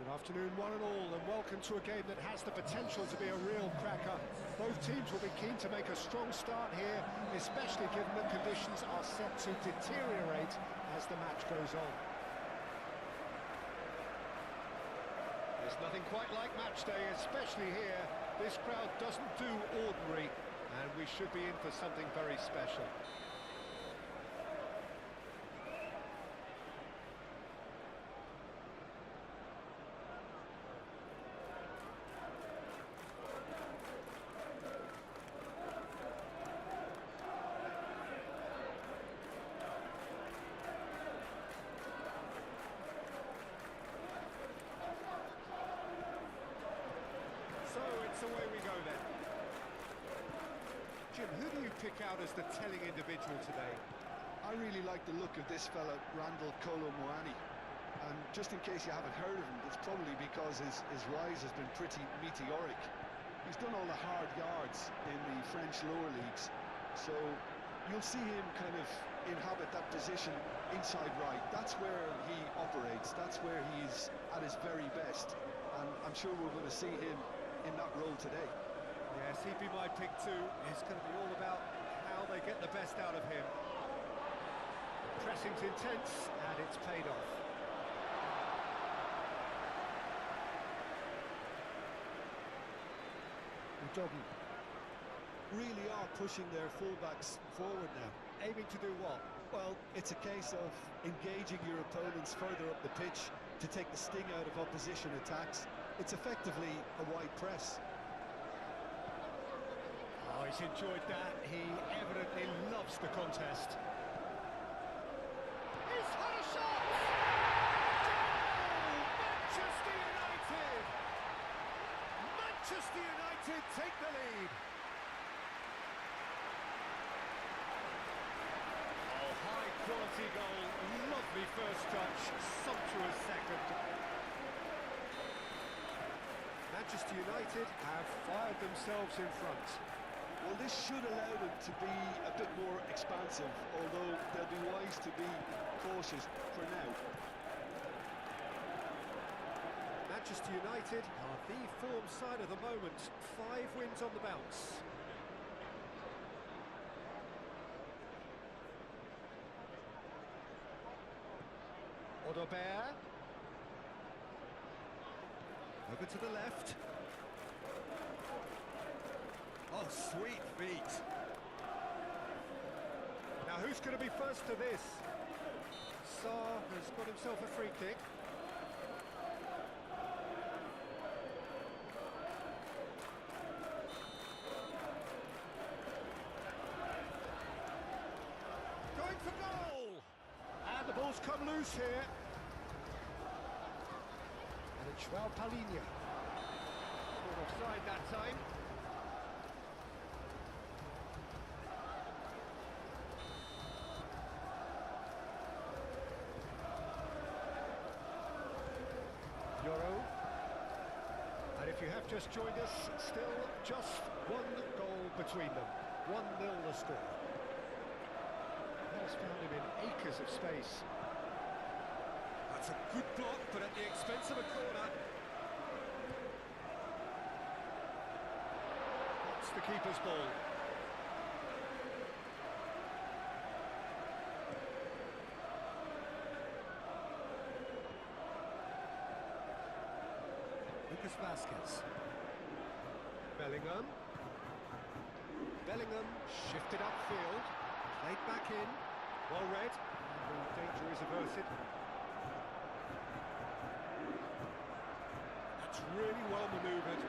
Afternoon, one and all, and welcome to a game that has the potential to be a real cracker. Both teams will be keen to make a strong start here, especially given that conditions are set to deteriorate as the match goes on. There's nothing quite like match day, especially here. This crowd doesn't do ordinary, and we should be in for something very special. So it's away we go then. Jim, who do you pick out as the telling individual today? I really like the look of this fella, Randall Kolo Muani. And just in case you haven't heard of him, it's probably because his rise has been pretty meteoric. He's done all the hard yards in the French lower leagues, so you'll see him kind of inhabit that position inside right. That's where he operates, that's where he's at his very best, and I'm sure we're going to see him in that role today. Yes, he'd be my pick too. It's going to be all about how they get the best out of him. The pressing's intense, and it's paid off. Doggy really are pushing their fullbacks forward now. Aiming to do what? Well, it's a case of engaging your opponents further up the pitch to take the sting out of opposition attacks. It's effectively a wide press. Oh, he's enjoyed that. He evidently loves the contest. He's had a shot! Goal! Manchester United! Manchester United take the lead. Oh, high-quality goal. Lovely first touch. Sumptuous second. Manchester United have fired themselves in front. Well, this should allow them to be a bit more expansive, although they'll be wise to be cautious for now. Manchester United are the form side of the moment. 5 wins on the bounce. Odobert. Over to the left. Oh, sweet feet. Now, who's going to be first to this? Sarr has got himself a free kick. Going for goal! And the ball's come loose here. And it's Joao Palhinha. Not offside that time. Euro. And if you have just joined us, still just one goal between them. 1-0 the score. Has found him in acres of space. That's a good block, but at the expense of a corner. That's the keeper's ball. Lucas Vasquez. Bellingham. Bellingham shifted upfield, played back in, well read, and the danger is averted. That's really well manoeuvred.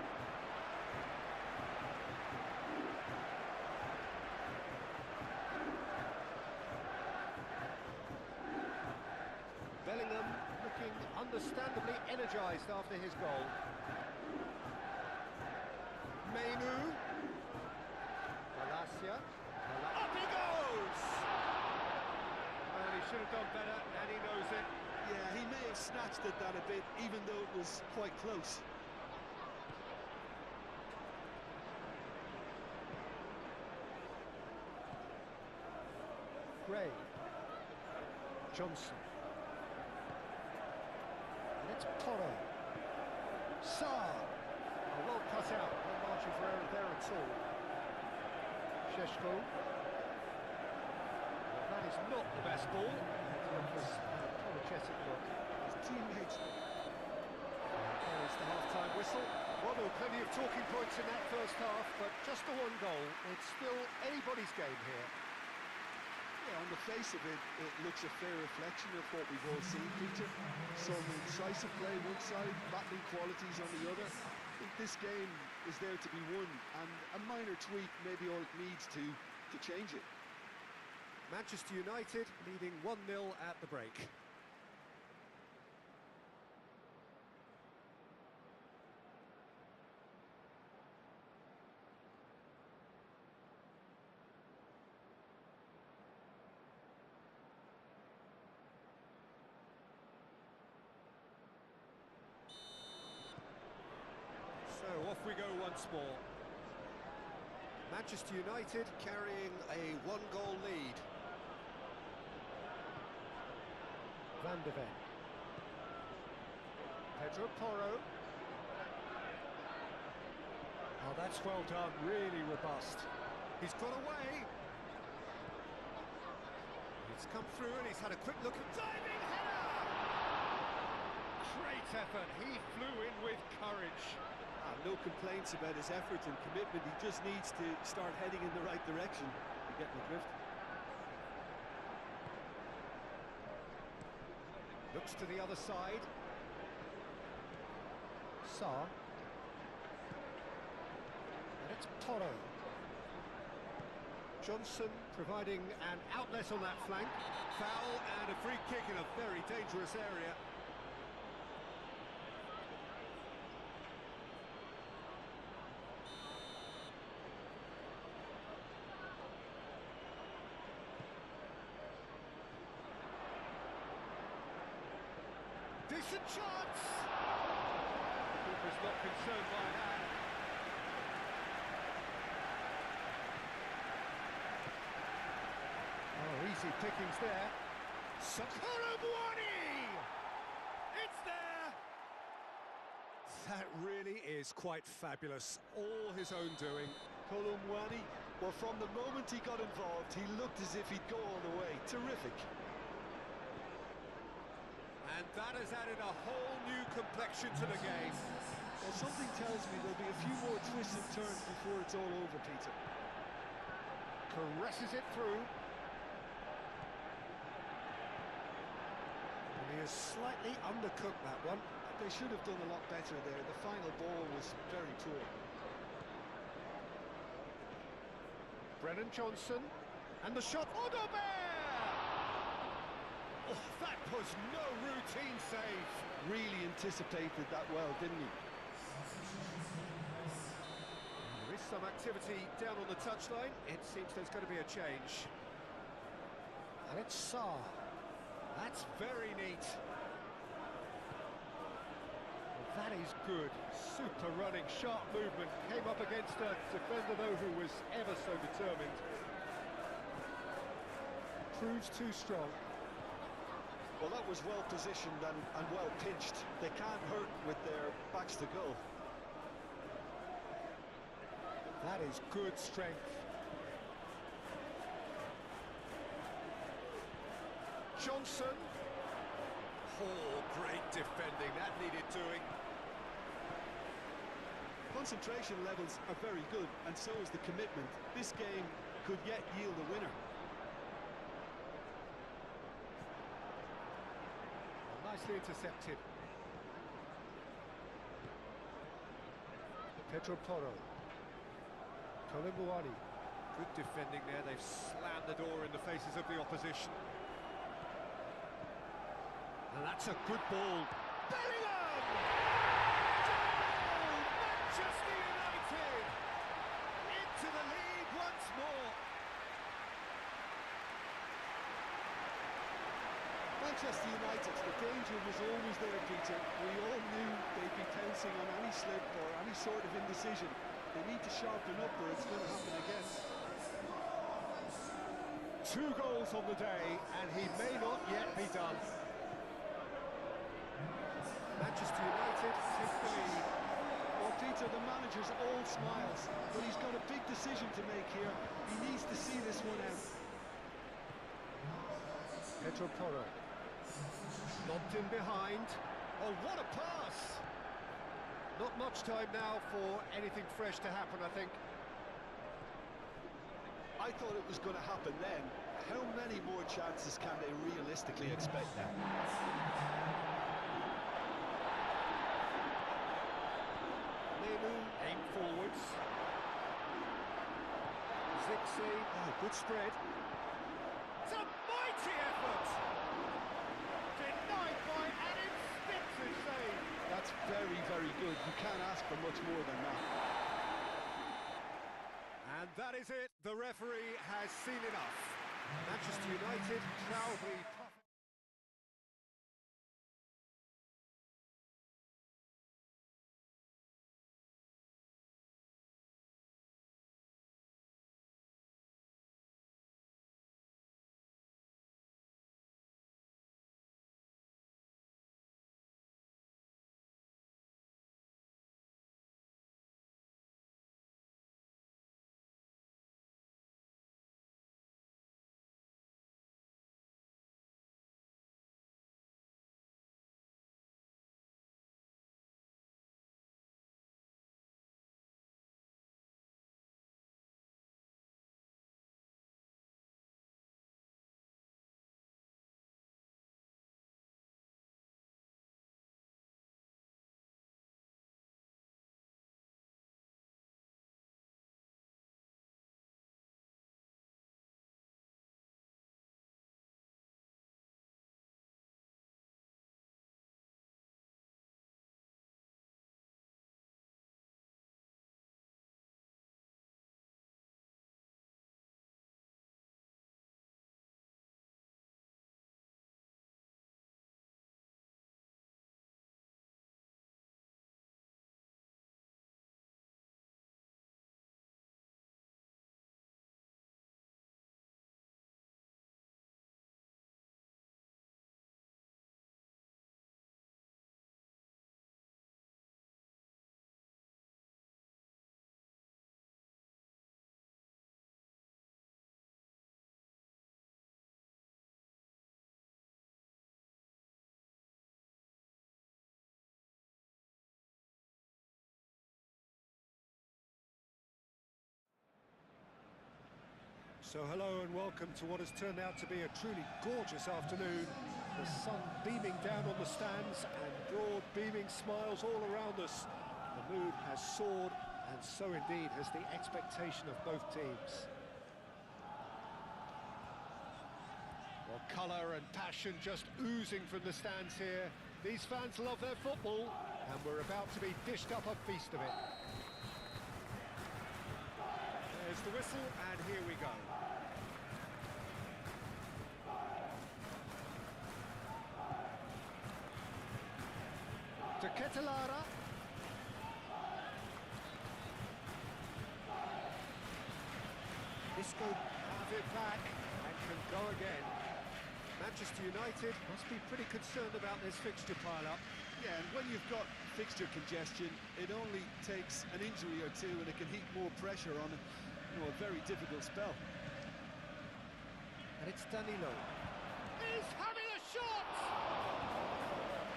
Bellingham looking understandably energised after his goal. Mainu. Malacia. Up he goes! Well, he should have done better, and he knows it. Yeah, he may have snatched at that a bit, even though it was quite close. Gray. Johnson. And it's Porro. at all. Sheshko. Well, that is not the best ball. It was an apologetic look. His teammates. There is the half-time whistle. Well, there were plenty of talking points in that first half, but just the one goal. It's still anybody's game here. Yeah, on the face of it, it looks a fair reflection of what we've all seen, Peter. Some incisive play one side, battling qualities on the other. I think this game is there to be won, and a minor tweak may be all it needs to change it. Manchester United leading 1-0 at the break. So off we go once more. Manchester United carrying a one-goal lead. Van de Ven. Pedro Porro. Oh, that's well done, really robust. He's got away. He's come through and he's had a quick look at diving header! Great effort, he flew in with courage. No complaints about his effort and commitment. He just needs to start heading in the right direction to get the drift. Looks to the other side. Sarr. And it's Porro. Johnson providing an outlet on that flank. Foul and a free kick in a very dangerous area. Decent chance! Keeper's not concerned by that. Oh, easy pickings there. Socorro Buoni! It's there! That really is quite fabulous. All his own doing. Kolo Muani, well, from the moment he got involved, he looked as if he'd go all the way. Terrific. And that has added a whole new complexion to the game. Well, something tells me there'll be a few more twists and turns before it's all over, Peter. Caresses it through. And he has slightly undercooked that one. They should have done a lot better there. The final ball was very poor. Brennan Johnson. And the shot. Odobert! Oh, that was no routine save. Really anticipated that well, didn't he? There is some activity down on the touchline. It seems there's going to be a change. And it's Sarr. That's very neat. Well, that is good. Super running, sharp movement. Came up against a defender, though, who was ever so determined. Proves too strong. Well, that was well positioned and well pitched. They can't hurt with their backs to goal. That is good strength. Johnson. Oh, great defending. That needed doing. Concentration levels are very good, and so is the commitment. This game could yet yield a winner. Nicely intercepted. Pedro Porro. Kolo Muani. Good defending there. They've slammed the door in the faces of the opposition. And that's a good ball. Bellingham! Goal! Manchester United! Into the lead once more. Manchester United, the danger was always there, Peter. We all knew they'd be pouncing on any slip or any sort of indecision. They need to sharpen up or it's going to happen again. 2 goals on the day, and he may not yet be done. Manchester United take the lead. Well, Peter, are the manager's all smiles, but he's got a big decision to make here. He needs to see this one out. Pedro Porro. Lobbed in behind. Oh, what a pass! Not much time now for anything fresh to happen, I think. I thought it was going to happen then. How many more chances can they realistically expect now? Menu aim forwards. Zixi. Oh, good spread. It's a mighty effort! Denied by an instinctive save. That's very, very good. You can't ask for much more than that. And that is it. The referee has seen enough. Manchester United proudly... So hello and welcome to what has turned out to be a truly gorgeous afternoon. The sun beaming down on the stands and broad beaming smiles all around us. The mood has soared, and so indeed has the expectation of both teams. Well, colour and passion just oozing from the stands here. These fans love their football, and we're about to be dished up a feast of it. There's the whistle, and here we go. To Ketelara. Isco have it back and can go again. Manchester United must be pretty concerned about this fixture pile-up. Yeah, and when you've got fixture congestion, it only takes an injury or two and it can heap more pressure on a very difficult spell. And it's Danilo. He's having a shot!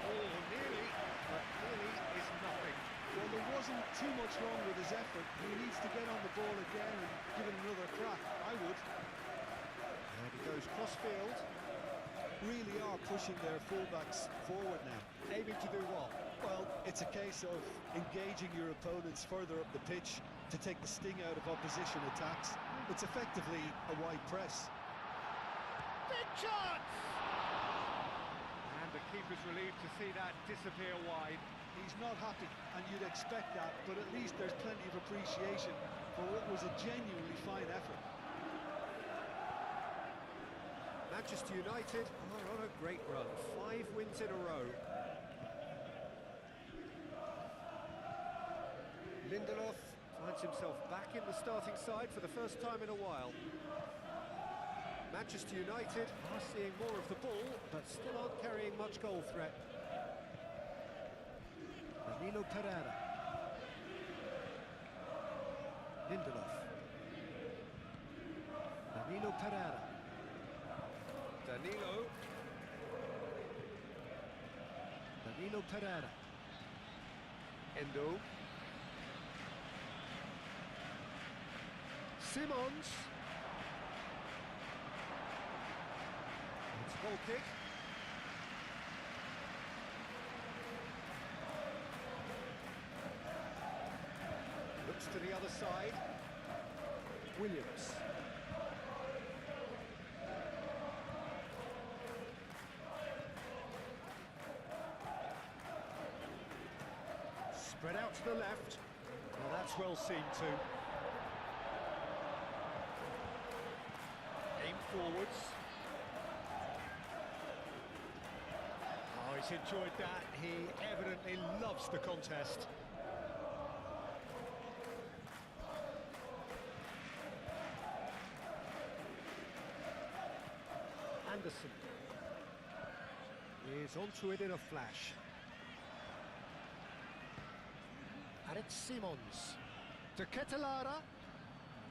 Oh, nearly, but nearly is nothing. Well, there wasn't too much wrong with his effort. He needs to get on the ball again and give it another crack. I would. And he goes cross-field. Really are pushing their fullbacks forward now. Aiming to do what? Well, it's a case of engaging your opponents further up the pitch to take the sting out of opposition attacks. It's effectively a wide press. Big chance! And the keeper's relieved to see that disappear wide. He's not happy, and you'd expect that, but at least there's plenty of appreciation for what was a genuinely fine effort. Manchester United are on a great run, 5 wins in a row. Lindelof finds himself back in the starting side for the first time in a while. Manchester United are seeing more of the ball, but still aren't carrying much goal threat. Danilo Pereira. Lindelof. Danilo Pereira. Danilo. Danilo Pereira. Endo. Simons. It's a ball kick. Looks to the other side. Williams. Spread out to the left. Well, that's well seen too. Aim forwards. Oh, he's enjoyed that. He evidently loves the contest. Anderson is onto it in a flash. And it's Simons to Ketelara,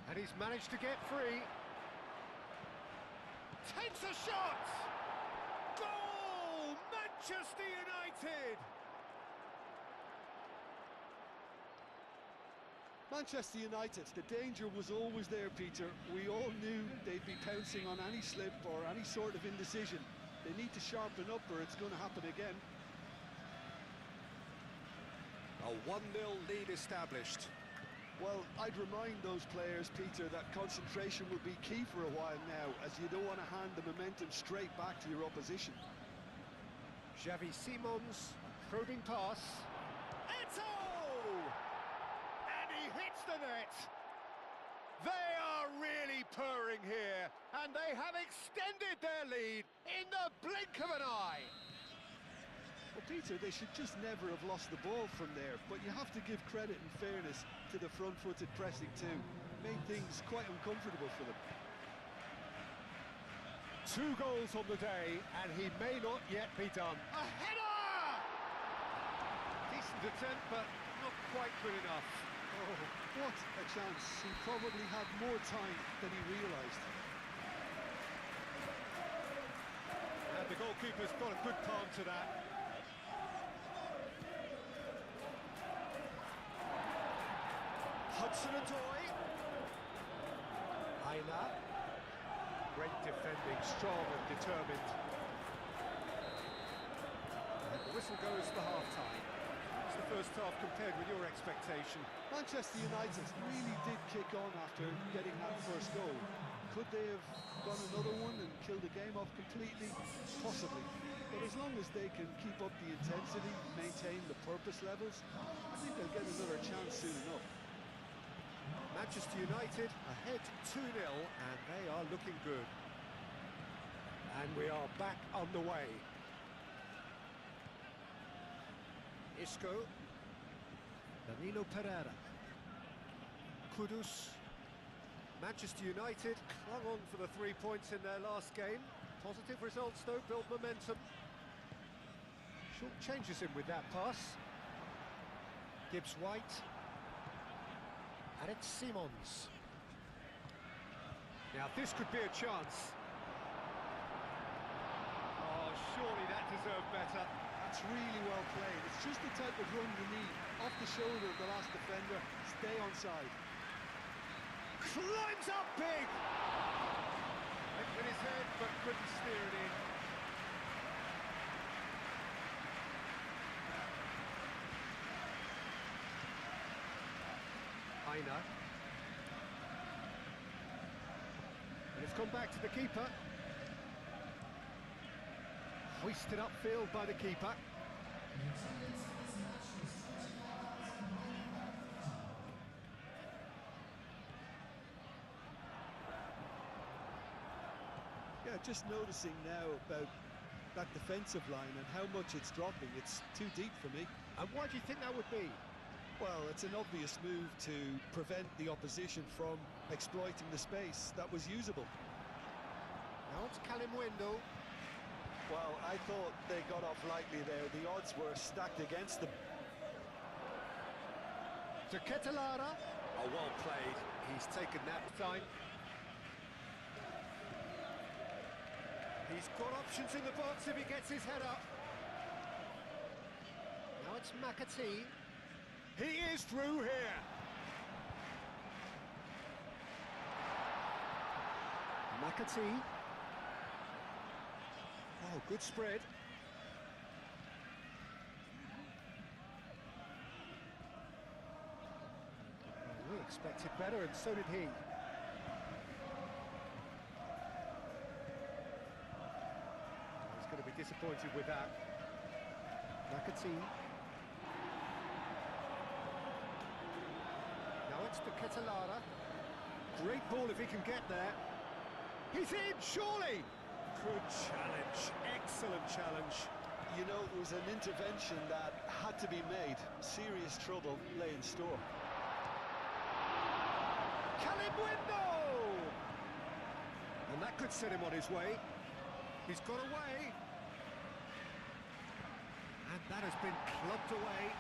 and he's managed to get free. Takes a shot! Goal! Manchester United! Manchester United, the danger was always there, Peter. We all knew they'd be pouncing on any slip or any sort of indecision. They need to sharpen up or it's going to happen again. A 1-0 lead established. Well, I'd remind those players, Peter, that concentration will be key for a while now, as you don't want to hand the momentum straight back to your opposition. Xavi Simons, probing pass. Eto! And he hits the net. They are really purring here, and they have extended their lead in the blink of an eye. Well, Peter, they should just never have lost the ball from there, but you have to give credit and fairness to the front-footed pressing too. Made things quite uncomfortable for them. 2 goals on the day, and he may not yet be done. A header! Decent attempt, but not quite good enough. Oh, what a chance. He probably had more time than he realised. And the goalkeeper's got a good palm to that. Hudson-Odoi. Aina. Great defending, strong and determined. And the whistle goes for half-time. It's the first half compared with your expectation. Manchester United really did kick on after getting that first goal. Could they have gone another one and killed the game off completely? Possibly. But as long as they can keep up the intensity, maintain the purpose levels, I think they'll get another chance soon enough. Manchester United ahead 2-0, and they are looking good. And we are back underway. Isco. Danilo Pereira. Kudus. Manchester United clung on for the 3 points in their last game. Positive results though, build momentum. Short changes in with that pass. Gibbs White. And it's Simons. Now this could be a chance. Oh, surely that deserved better. That's really well played. It's just the type of run you need. Off the shoulder of the last defender, stay onside. Climbs up big! Went with his head, but couldn't steer it in. Aina. And it's gone back to the keeper. Hoisted upfield by the keeper. Yeah, just noticing now about that defensive line and how much it's dropping. It's too deep for me. And why do you think that would be? Well, it's an obvious move to prevent the opposition from exploiting the space that was usable. Now it's Kalimwendo. Well, I thought they got off lightly there. The odds were stacked against them. To Ketelara. Oh, well played. He's taken that time. He's got options in the box if he gets his head up. Now it's McAtee. He is through here. McAtee. Oh, good spread. We expected better, and so did he. He's going to be disappointed with that. McAtee. Now it's to Perjalan. Great ball if he can get there. He's in, surely! Good challenge, excellent challenge. You know, it was an intervention that had to be made. Serious trouble lay in store. And that could set him on his way. He's got away. And that has been clubbed away.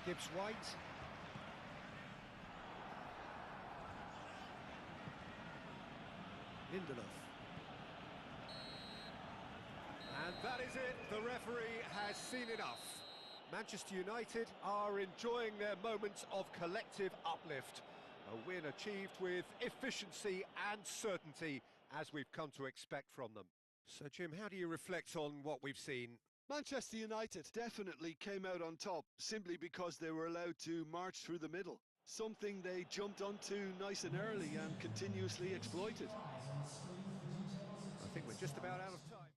Gibbs White. Lindelof. And that is it. The referee has seen enough. Manchester United are enjoying their moments of collective uplift. A win achieved with efficiency and certainty, as we've come to expect from them. So, Jim, how do you reflect on what we've seen? Manchester United definitely came out on top simply because they were allowed to march through the middle. Something they jumped onto nice and early and continuously exploited. I think we're just about out of time.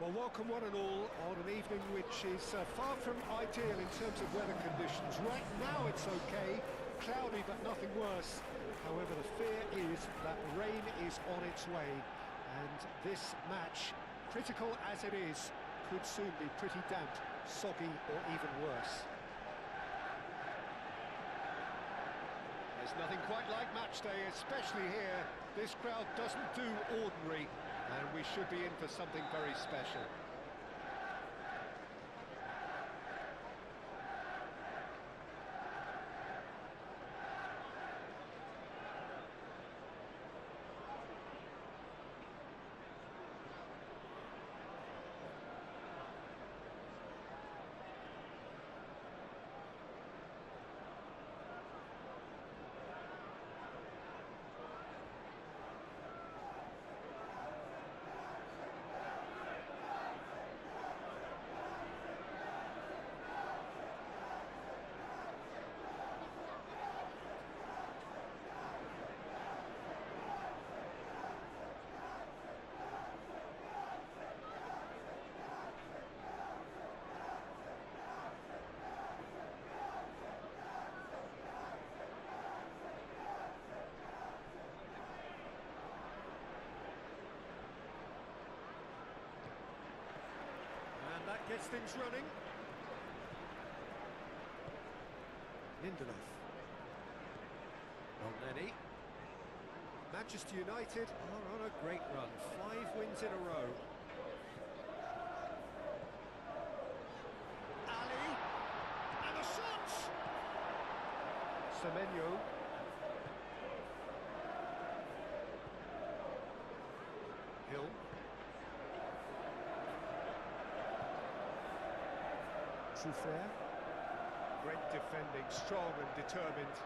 Well, welcome one and all on an evening which is far from ideal in terms of weather conditions. Right now it's okay, cloudy but nothing worse. However, the fear is that rain is on its way, and this match, critical as it is, could soon be pretty damp, soggy or even worse. There's nothing quite like match day, especially here. This crowd doesn't do ordinary, and we should be in for something very special. That gets things running. Lindelof. Elneny. Manchester United are on a great run. 5 wins in a row. Ali. And the shots! Semenyo. Hill. Fair. Great defending, strong and determined.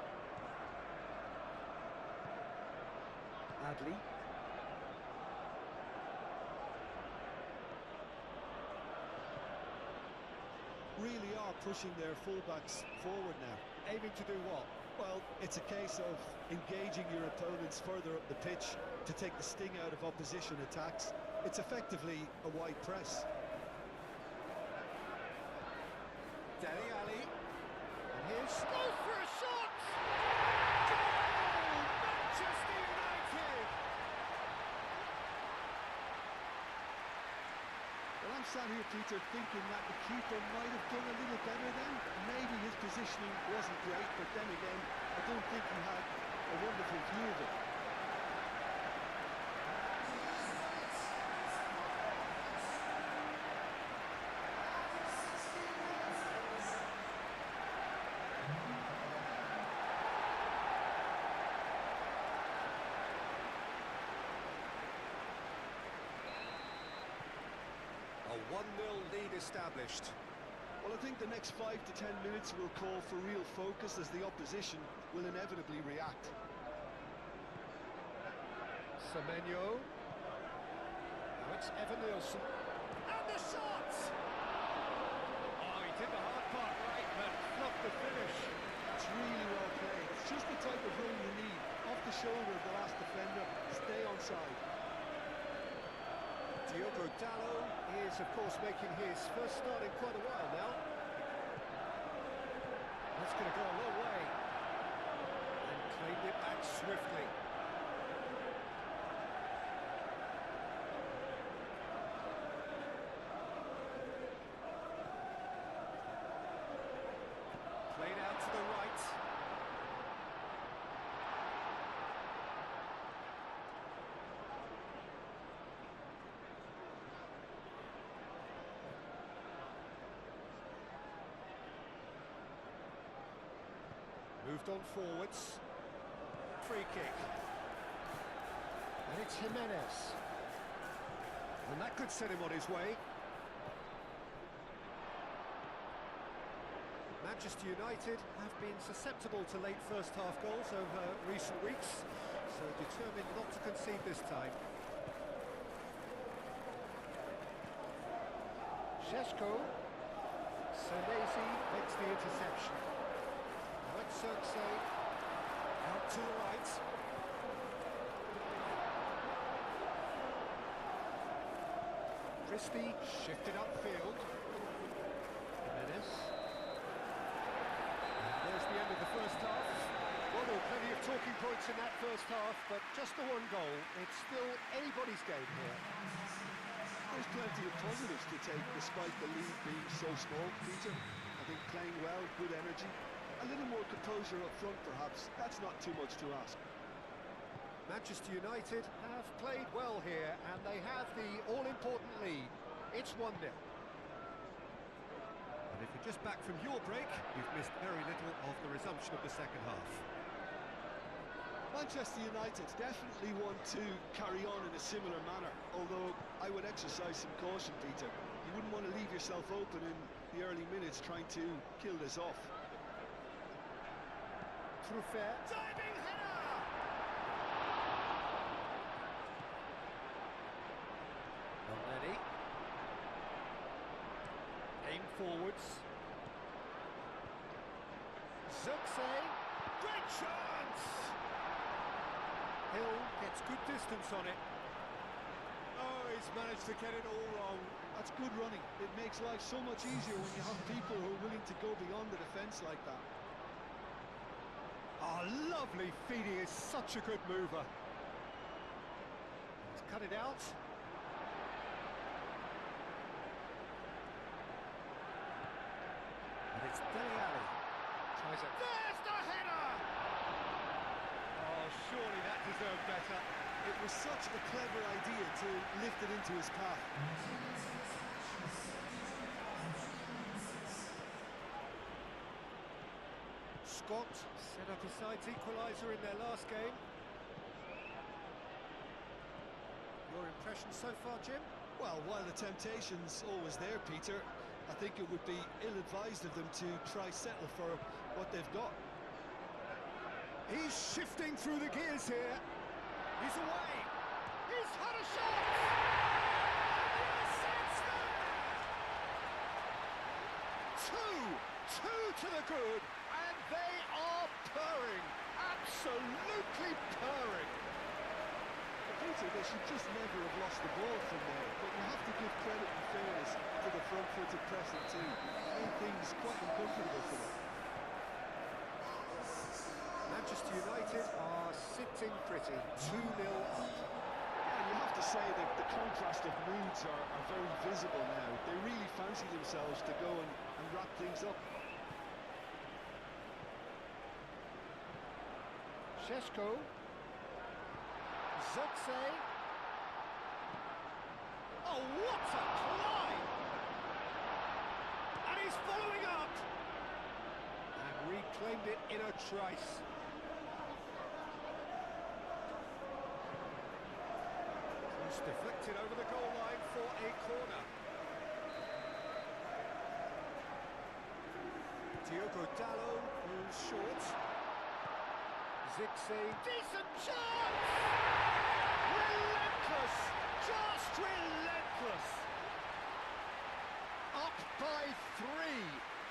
Adley. Really are pushing their fullbacks forward now. Aiming to do what? Well, it's a case of engaging your opponents further up the pitch to take the sting out of opposition attacks. It's effectively a wide press. Dele Alli, and here's goes for a shot! Goal! Manchester United! Well, I'm sat here, Peter, thinking that the keeper might have done a little better then. Maybe his positioning wasn't great, but then again, I don't think he had a wonderful view of it. A 1-0 lead established. Well, I think the next 5 to 10 minutes will call for real focus as the opposition will inevitably react. Semenyo. Now it's Evan Nielsen. And the shot! Oh, he did the hard part right, but not the finish. It's really well played. It's just the type of run you need. Off the shoulder of the last defender, stay onside. Diogo Dalot is, of course, making his first start in quite a while now. That's going to go a long way. And claimed it back swiftly. Played out to the right. Moved on forwards. Free kick. And it's Jimenez. And that could set him on his way. Manchester United have been susceptible to late first-half goals over recent weeks, so determined not to concede this time. Šeško. Senesi makes the interception. Cirque out to the right. Christie shifted upfield. Jimenez. There's the end of the first half. Well, there were plenty of talking points in that first half, but just the one goal. It's still anybody's game here. There's plenty of positives to take despite the lead being so small, Peter. I think playing well, good energy, a little more composure up front perhaps. That's not too much to ask. Manchester United have played well here, and they have the all-important lead. It's 1-0. And if you're just back from your break, you've missed very little of the resumption of the second half. Manchester United definitely want to carry on in a similar manner, although I would exercise some caution, Peter. You wouldn't want to leave yourself open in the early minutes trying to kill this off. Truffert. Diving header! Already. Aim forwards. Zirkzee. Great chance! Hill gets good distance on it. Oh, he's managed to get it all wrong. That's good running. It makes life so much easier when you have people who are willing to go beyond the defence like that. Oh, lovely feeding, is such a good mover. He's cut it out. And it's Dele Alli. Tries it. There's the header! Oh, surely that deserved better. It was such a clever idea to lift it into his path. Scott set up his side's equaliser in their last game. Your impression so far, Jim? Well, while the temptation's always there, Peter, I think it would be ill-advised of them to try settle for what they've got. He's shifting through the gears here. He's away. He's had a shot! Yes, it's there! Two to the good, and they are purring. Absolutely purring. Peter, they should just never have lost the ball from there, but you have to give credit and fairness to the front-footed pressing too. Made things quite uncomfortable for them. Manchester United are sitting pretty, 2-0 up. And you have to say that the contrast of moods are very visible now. They really fancy themselves to go and wrap things up. Šeško. Zirkzee. Oh, what a climb! And he's following up! And reclaimed it in a trice. It's deflected over the goal line for a corner. Diogo Dalot moves short. Zirkzee, decent chance! Relentless! Just relentless! Up by 3.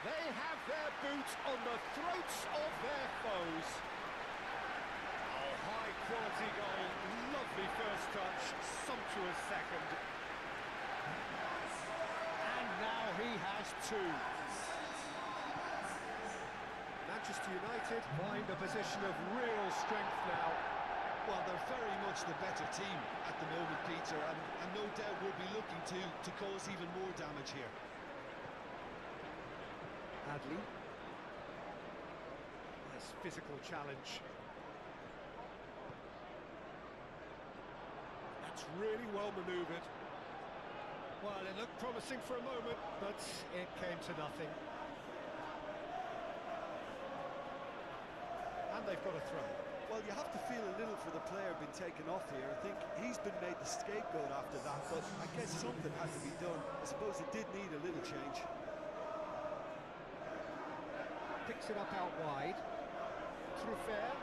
They have their boot on the throats of their foes. Oh, high quality goal. Lovely first touch. Sumptuous second. And now he has 2. Manchester United find a position of real strength now. Well, they're very much the better team at the moment, Peter, and no doubt will be looking to cause even more damage here. Adley. Nice physical challenge. That's really well manoeuvred. Well, it looked promising for a moment, but it came to nothing. And they've got a throw. Well, you have to feel a little for the player being taken off here. I think he's been made the scapegoat after that, but I guess something had to be done. I suppose it did need a little change. Picks it up out wide. Truffert.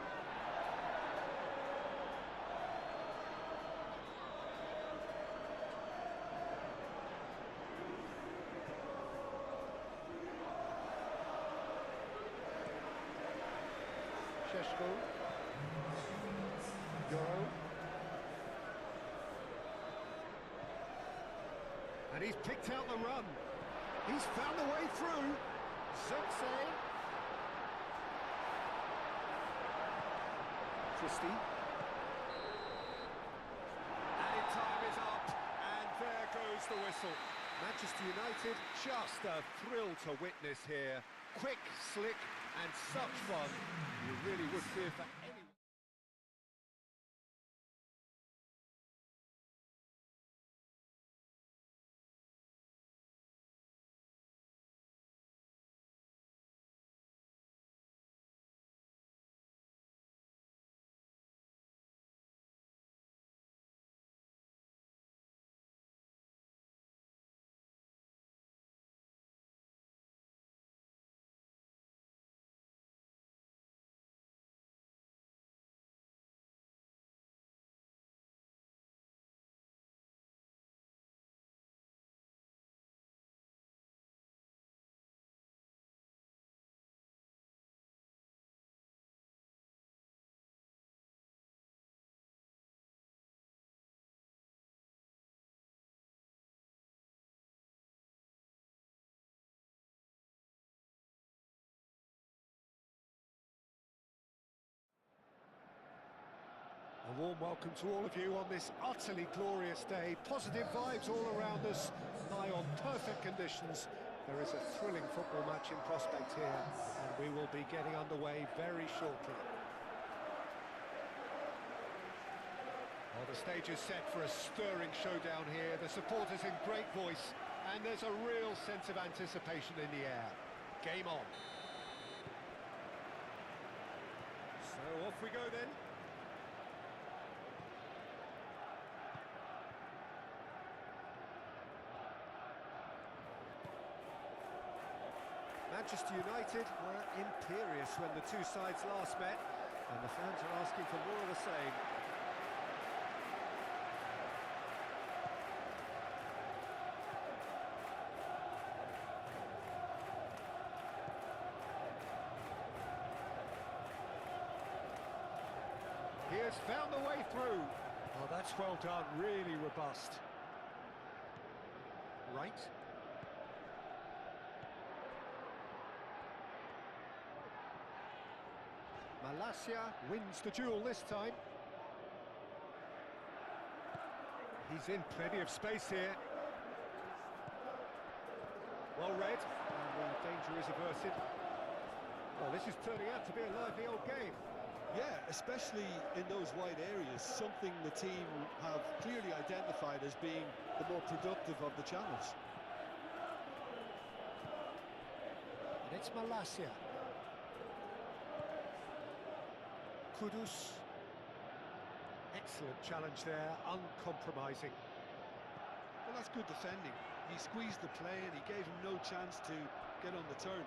Šeško. Euro. And he's picked out the run. He's found a way through. Zirkzee. Christie. Added time is up, and there goes the whistle. Manchester United, just a thrill to witness here. Quick, slick, and such fun. You really would fear for anyone. A warm welcome to all of you on this utterly glorious day. Positive vibes all around us, nigh on perfect conditions. There is a thrilling football match in prospect here, and we will be getting underway very shortly. Well, the stage is set for a stirring showdown here. The supporters in great voice, and there's a real sense of anticipation in the air. Game on. So off we go then. Manchester United were imperious when the two sides last met, and the fans are asking for more of the same. He has found the way through. Oh, that's well done, really robust. Right. Malacia wins the duel this time. He's in plenty of space here. Well read, and the danger is averted. Well, this is turning out to be a lively old game. Yeah, especially in those wide areas, something the team have clearly identified as being the more productive of the channels. And it's Malacia. Kudus. Excellent challenge there, uncompromising. Well, that's good defending. He squeezed the play and he gave him no chance to get on the turn.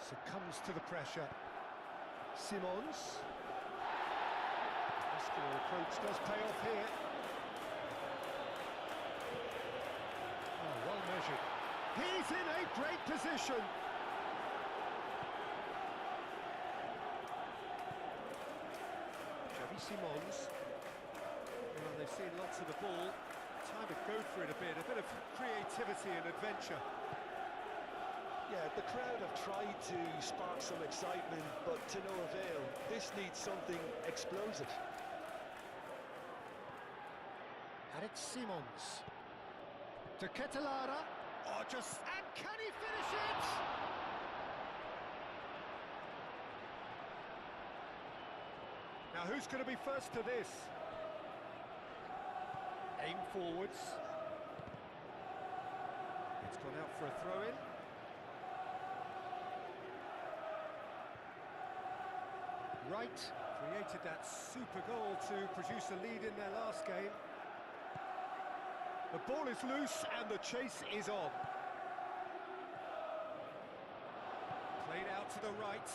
Succumbs to the pressure. Simons. Muscular approach does pay off here. Oh, well measured. He's in a great position. Simons. Well, they've seen lots of the ball. Time to go for it a bit of creativity and adventure. Yeah, the crowd have tried to spark some excitement, but to no avail. This needs something explosive. And it's Simons. To Ketelara. Oh, just... And can he finish it? Now, who's going to be first to this? Aim forwards. It's gone out for a throw-in. Right, created that super goal to produce a lead in their last game. The ball is loose and the chase is on. Played out to the right.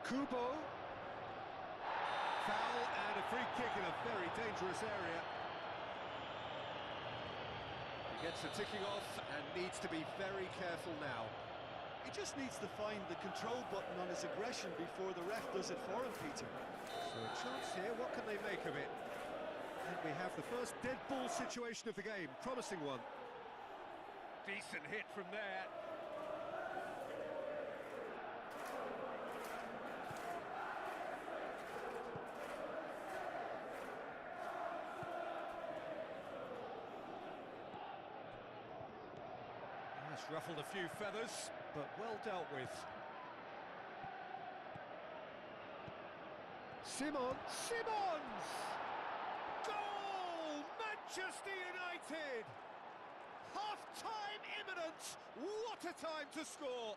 Kubo. Foul and a free kick in a very dangerous area. He gets the ticking off and needs to be very careful now. He just needs to find the control button on his aggression before the ref does it for him, Peter. So a chance here, what can they make of it? And We have the first dead ball situation of the game, promising one. Decent hit from there. That's ruffled a few feathers, but well dealt with. Simmons! Goal! Manchester United! Half-time imminent! What a time to score!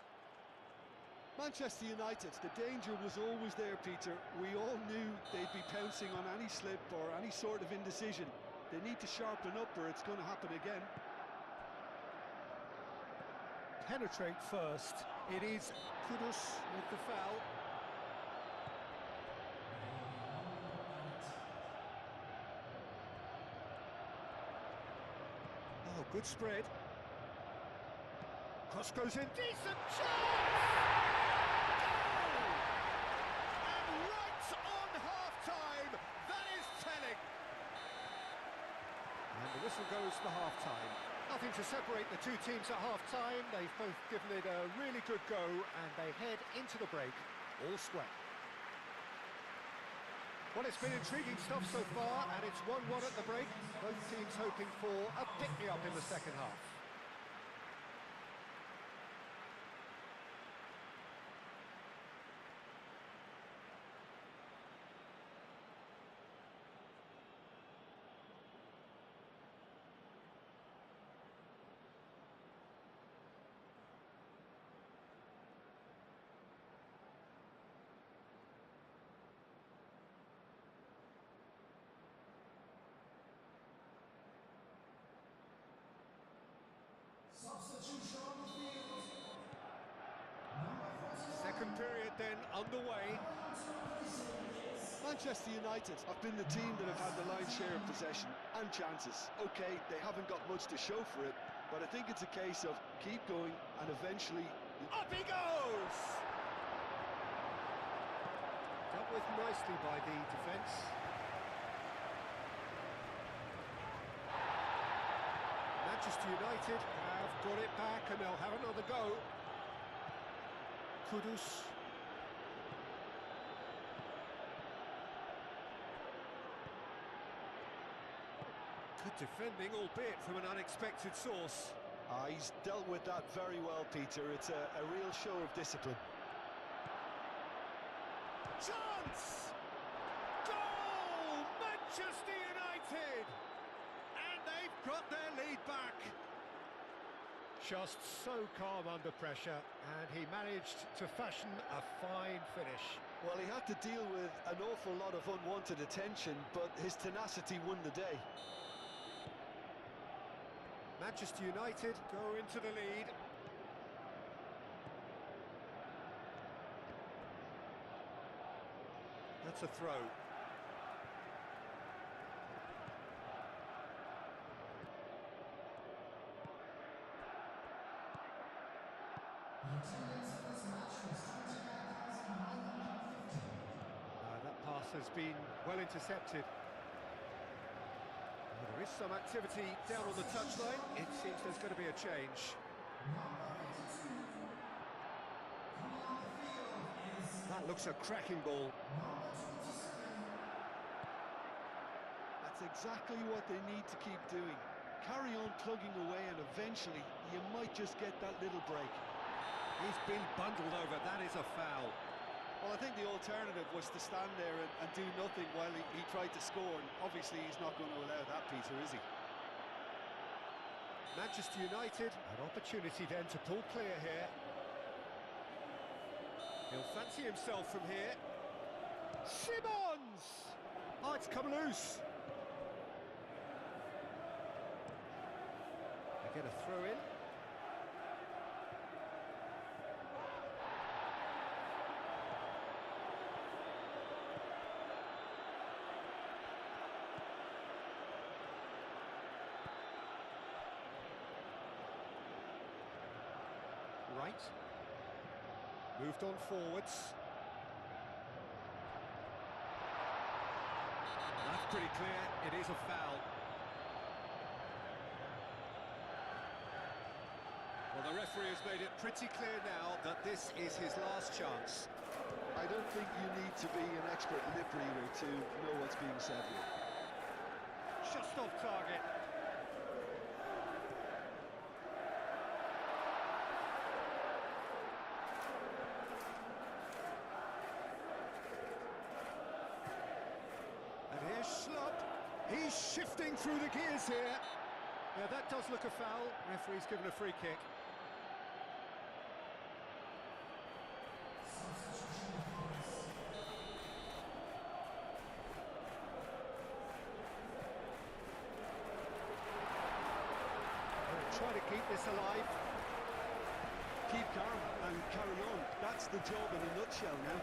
Manchester United, the danger was always there, Peter. We all knew they'd be pouncing on any slip or any sort of indecision. They need to sharpen up or it's going to happen again. Penetrate first. It is Kudus with the foul. Oh, good spread. Cross goes in, decent chance! Goal! And right on half-time, that is telling. And the whistle goes for half-time. Nothing to separate the two teams at half-time. They've both given it a really good go, and they head into the break all sweat. Well, it's been intriguing stuff so far, and it's 1-1 at the break. Both teams hoping for a pick-me-up in the second half. Second period then underway. Manchester United have been the team that have had the lion's share of possession and chances. Okay, they haven't got much to show for it, but I think it's a case of keep going and eventually... Up he goes! Dealt with nicely by the defence. Manchester United have got it back and they'll have another go. Kudus. Good defending, albeit from an unexpected source. He's dealt with that very well, Peter. It's a real show of discipline. Chance! Goal! Manchester United! And they've got their lead back. Just so calm under pressure, and he managed to fashion a fine finish. Well, he had to deal with an awful lot of unwanted attention, but his tenacity won the day. Manchester United go into the lead. That's a throw. That pass has been well intercepted. There is some activity down on the touchline. It seems there's going to be a change. That looks a cracking ball. That's exactly what they need to keep doing. Carry on plugging away and eventually you might just get that little break. He's been bundled over. That is a foul. Well, I think the alternative was to stand there and do nothing while he tried to score, and obviously he's not going to allow that, Peter, is he? Manchester United, an opportunity then to pull clear here. He'll fancy himself from here. Simmons! Oh, it's come loose. They get a throw in. Right. Moved on forwards. Enough pretty clear, it is a foul. Well, the referee has made it pretty clear now that this is his last chance. I don't think you need to be an expert lip reader to know what's being said here. Just off target. And here's Schlupp. He's shifting through the gears here. Yeah, that does look a foul. Referee's given a free kick. Try to keep this alive. Keep calm and carry on. That's the job in a nutshell now.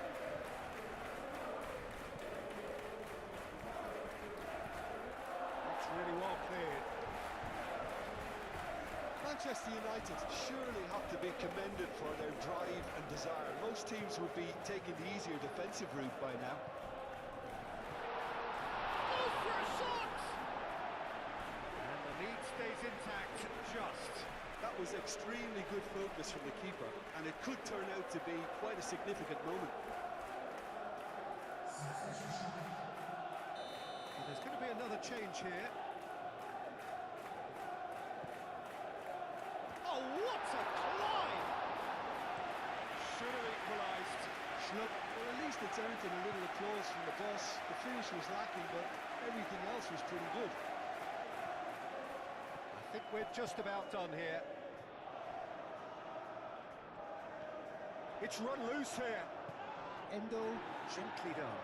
That's really well cleared. Manchester United surely have to be commended for their drive and desire. Most teams would be taking the easier defensive route by now. Go for a shot! And the lead stays intact, just. That was extremely good focus from the keeper, and it could turn out to be quite a significant moment. And there's going to be another change here. Oh, what a climb! Should have equalised. Schlupp, well, at least it's earned a little applause from the boss. The finish was lacking, but everything else was pretty good. I think we're just about done here. It's run loose here. Endo, gently done.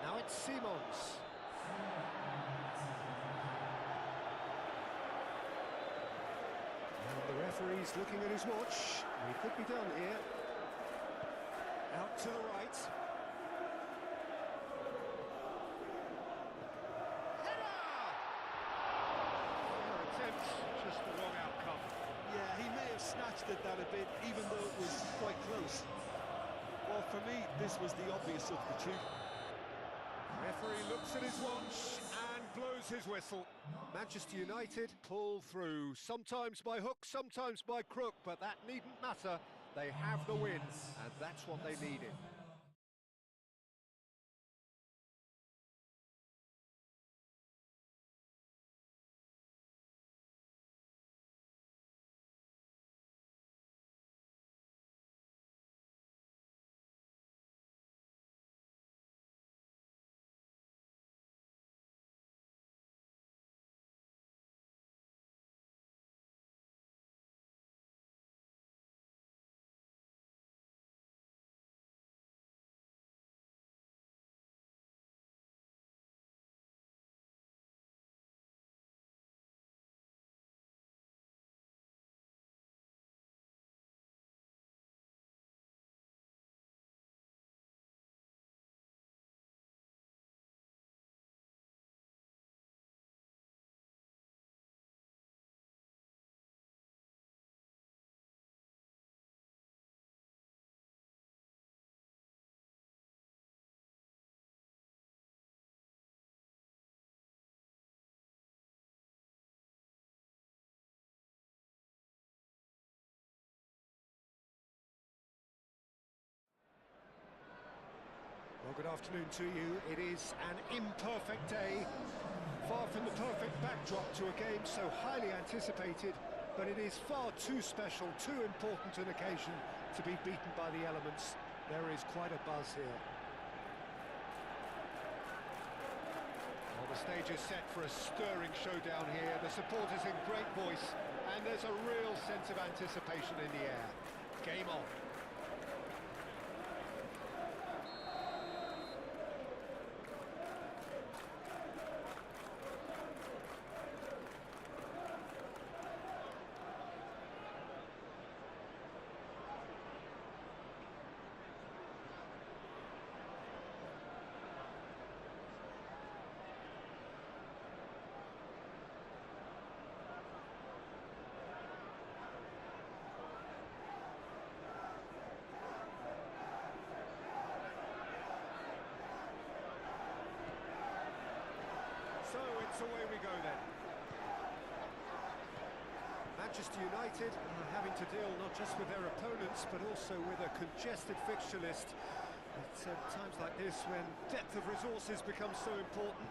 Now it's Simons. And the referee's looking at his watch. We could be done here. Out to the right. Just the wrong outcome. Yeah, he may have snatched at that a bit, even though it was quite close. Well, for me, this was the obvious substitute. Referee looks at his watch and blows his whistle. Manchester United pull through, sometimes by hook, sometimes by crook, but that needn't matter. They have the win, and that's what they needed. Well, good afternoon to you. It is an imperfect day, far from the perfect backdrop to a game so highly anticipated, but it is far too special, too important an occasion to be beaten by the elements. There is quite a buzz here. Well, the stage is set for a stirring showdown here. The supporters in great voice, and there's a real sense of anticipation in the air. Game on. So away we go then. Manchester United are having to deal not just with their opponents, but also with a congested fixture list. At times like this, when depth of resources becomes so important.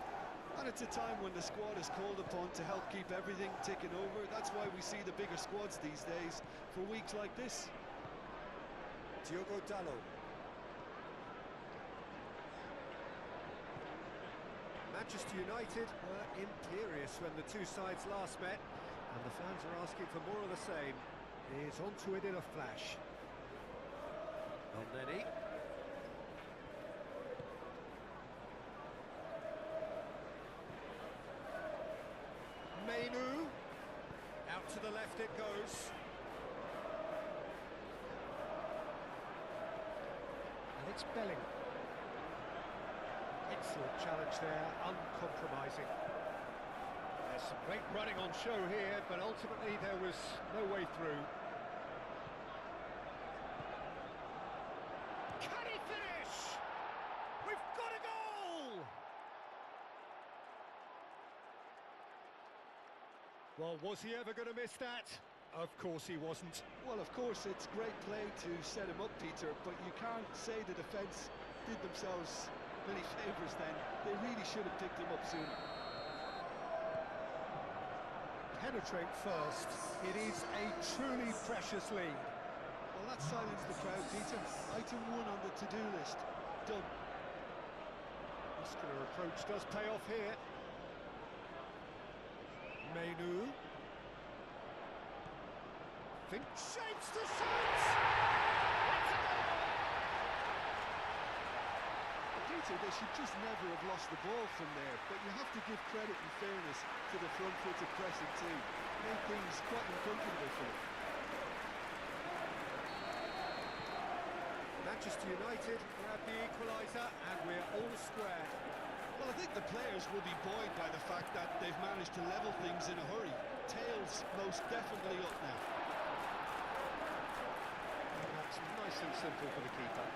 And it's a time when the squad is called upon to help keep everything ticking over. That's why we see the bigger squads these days for weeks like this. Diogo Dalot. Manchester United were imperious when the two sides last met, and the fans are asking for more of the same. He's onto it in a flash. Elneny. Mainu. Out to the left it goes. And it's Bellingham. Excellent challenge there, uncompromising. There's some great running on show here, but ultimately there was no way through. Can he finish? We've got a goal! Well, was he ever going to miss that? Of course he wasn't. Well, of course, it's great play to set him up, Peter, but you can't say the defence did themselves many favours then. They really should have picked him up sooner. Penetrate first. It is a truly precious lead. Well, that silenced the crowd, Peter. Item 1 on the to-do list. Done. Muscular approach does pay off here. Mainu. Think shapes to shoot! Peter, they should just never have lost the ball from there, but you have to give credit and fairness to the front-footed pressing team. Made things quite uncomfortable for them. Manchester United grab the equaliser and we're all square. Well, I think the players will be buoyed by the fact that they've managed to level things in a hurry. Tails most definitely up now. That's nice and simple for the keeper.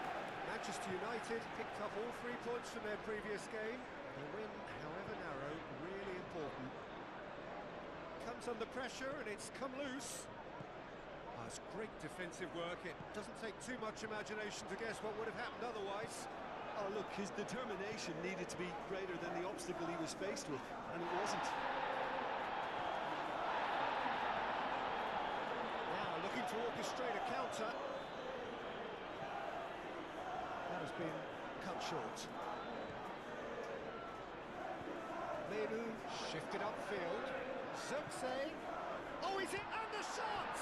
Manchester United picked up all 3 points from their previous game. The win, however narrow, really important. Comes under pressure and it's come loose. That's great defensive work. It doesn't take too much imagination to guess what would have happened otherwise. Oh, look, his determination needed to be greater than the obstacle he was faced with, and it wasn't. Now looking to orchestrate a counter. That has been cut short. Mainu shifted upfield. Zirkzee. Oh, is it? And the shot!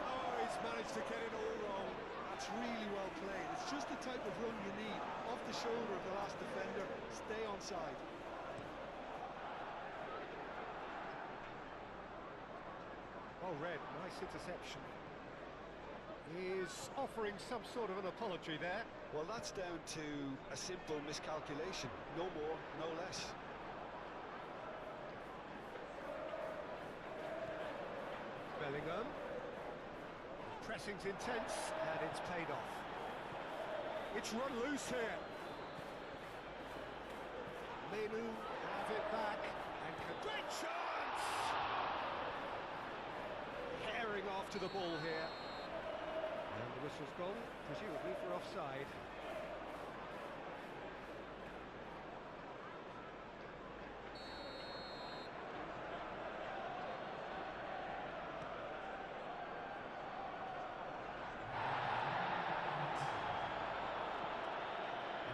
Oh, he's managed to get it all wrong. That's really well played. It's just the type of run you need. Off the shoulder of the last defender. Stay onside. Oh, Red, nice interception. Is offering some sort of an apology there. Well, that's down to a simple miscalculation. No more, no less. Bellingham. Pressing's intense, and it's paid off. It's run loose here. Mainu have it back, and great chance! Herring after the ball here. And the whistle's gone, presumably for offside.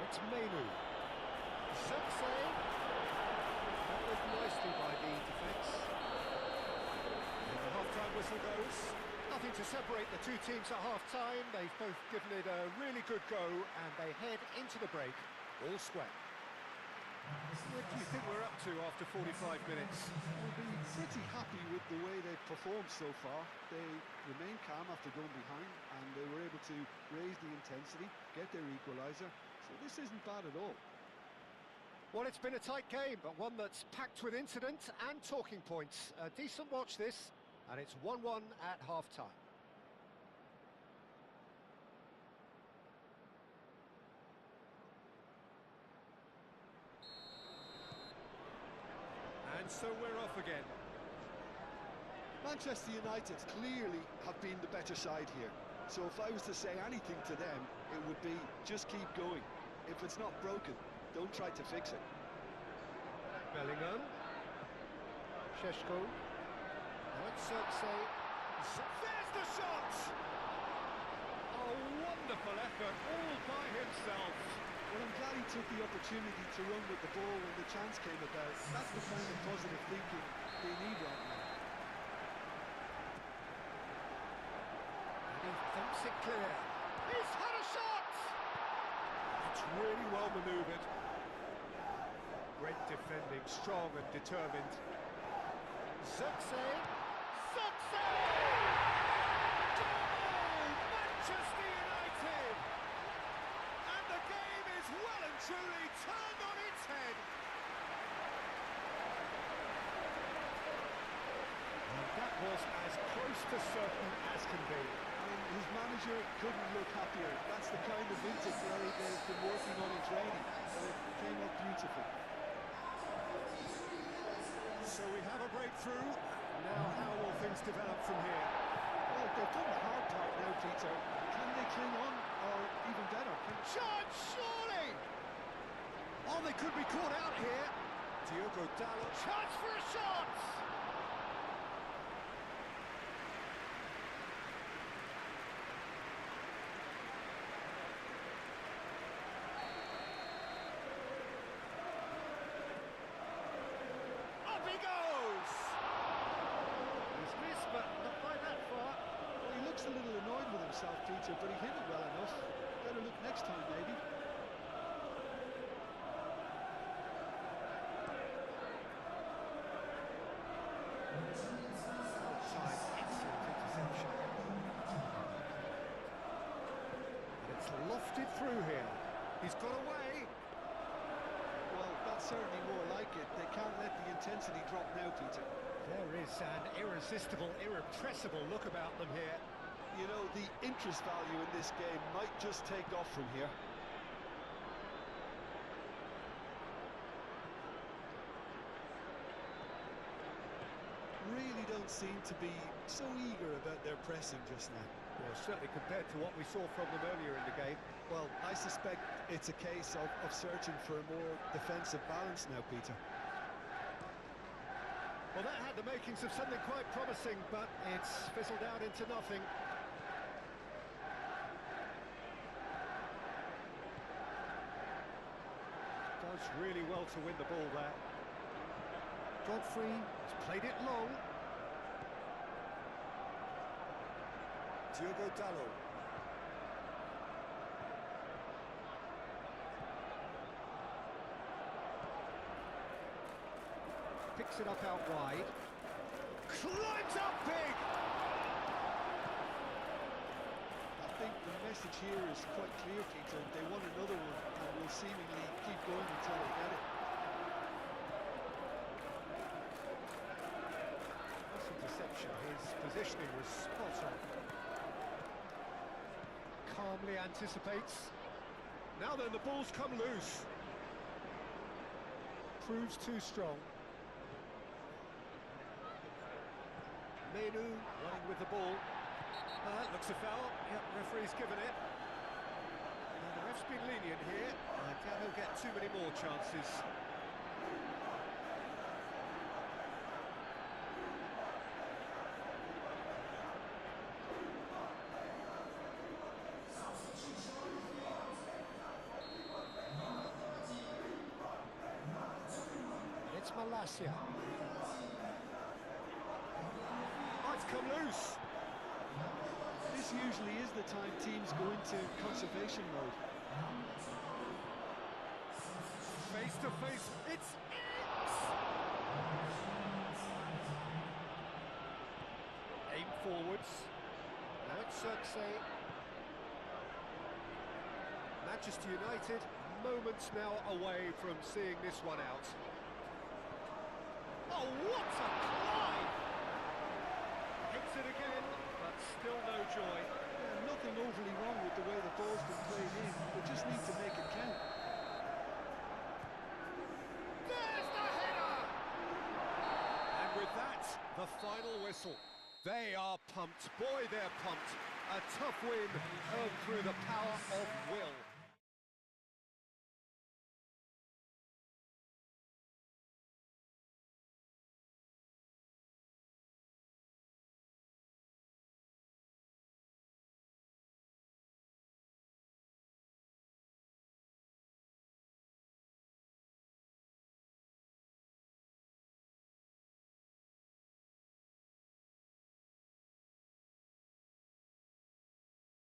It's Mainu. Zirkzee. Handled nicely by the defence. And the half-time whistle goes. Nothing to separate the two teams at half-time. They've both given it a really good go, and they head into the break all square. What do you think we're up to after 45 minutes? We'll be pretty happy with the way they've performed so far. They remained calm after going behind, and they were able to raise the intensity, get their equaliser. So this isn't bad at all. Well, it's been a tight game, but one that's packed with incident and talking points. A decent watch this, and it's 1-1 at half-time. And so we're off again. Manchester United clearly have been the better side here. So if I was to say anything to them, it would be just keep going. If it's not broken, don't try to fix it. Bellingham. Sheshko. Now it's Xerxes. There's the shot! A wonderful effort, all by himself. Well, I'm glad he took the opportunity to run with the ball when the chance came about. That's the kind of positive thinking they need right now. And he thinks it clear. He's had a shot! It's really well manoeuvred. Great defending, strong and determined. Xerxes. Xerxes! Goal! Manchester United! And the game is well and truly turned on its head. And that was as close to certain as can be. And his manager couldn't look happier. That's the kind of interplay they've been working on in training. And it came up beautiful. So we have a breakthrough. Now how will things develop from here? Well, they've done the hard part now, Peter. Can they cling on, or even better, Chance, surely! Oh, they could be caught out here. Diogo Dalot. Chance for a shot! Up he goes! He's missed, but not by that far. Well, he looks a little annoyed with himself, Peter, but he hit it well enough. Better look next time, maybe. Outside, excellent interception. And it's lofted through here. He's got away. Well, that's certainly more like it. They can't let the intensity drop now, Peter. There is an irresistible, irrepressible look about them here. You know, the interest value in this game might just take off from here. Really don't seem to be so eager about their pressing just now. Well, certainly compared to what we saw from them earlier in the game. Well, I suspect it's a case of searching for a more defensive balance now, Peter. Well, that had the makings of something quite promising, but it's fizzled out into nothing. Does really well to win the ball there. Godfrey has played it long. Diogo Dalot. Picks it up out wide. Climbs up big! I think the message here is quite clear, Peter. They want another one and will seemingly keep going until they get it. That's interception. His positioning was spot on. Calmly anticipates. Now then, the ball's come loose. Proves too strong. Menu running with the ball. Looks a foul. Yep, referee's given it. And the ref's been lenient here. I doubt he'll get too many more chances. It's Malacia. Oh, it's come loose. This usually is the time teams go into conservation mode. Face to face, it's it! Aim forwards. Now it's Xerxes. Manchester United, moments now away from seeing this one out. Oh, what a climb! Hits it again, but still no joy. Yeah, nothing overly wrong with the way the ball's been played in. They just need to make it count. There's the header! the final whistle. They are pumped. Boy, they're pumped. A tough win earned through the power of will.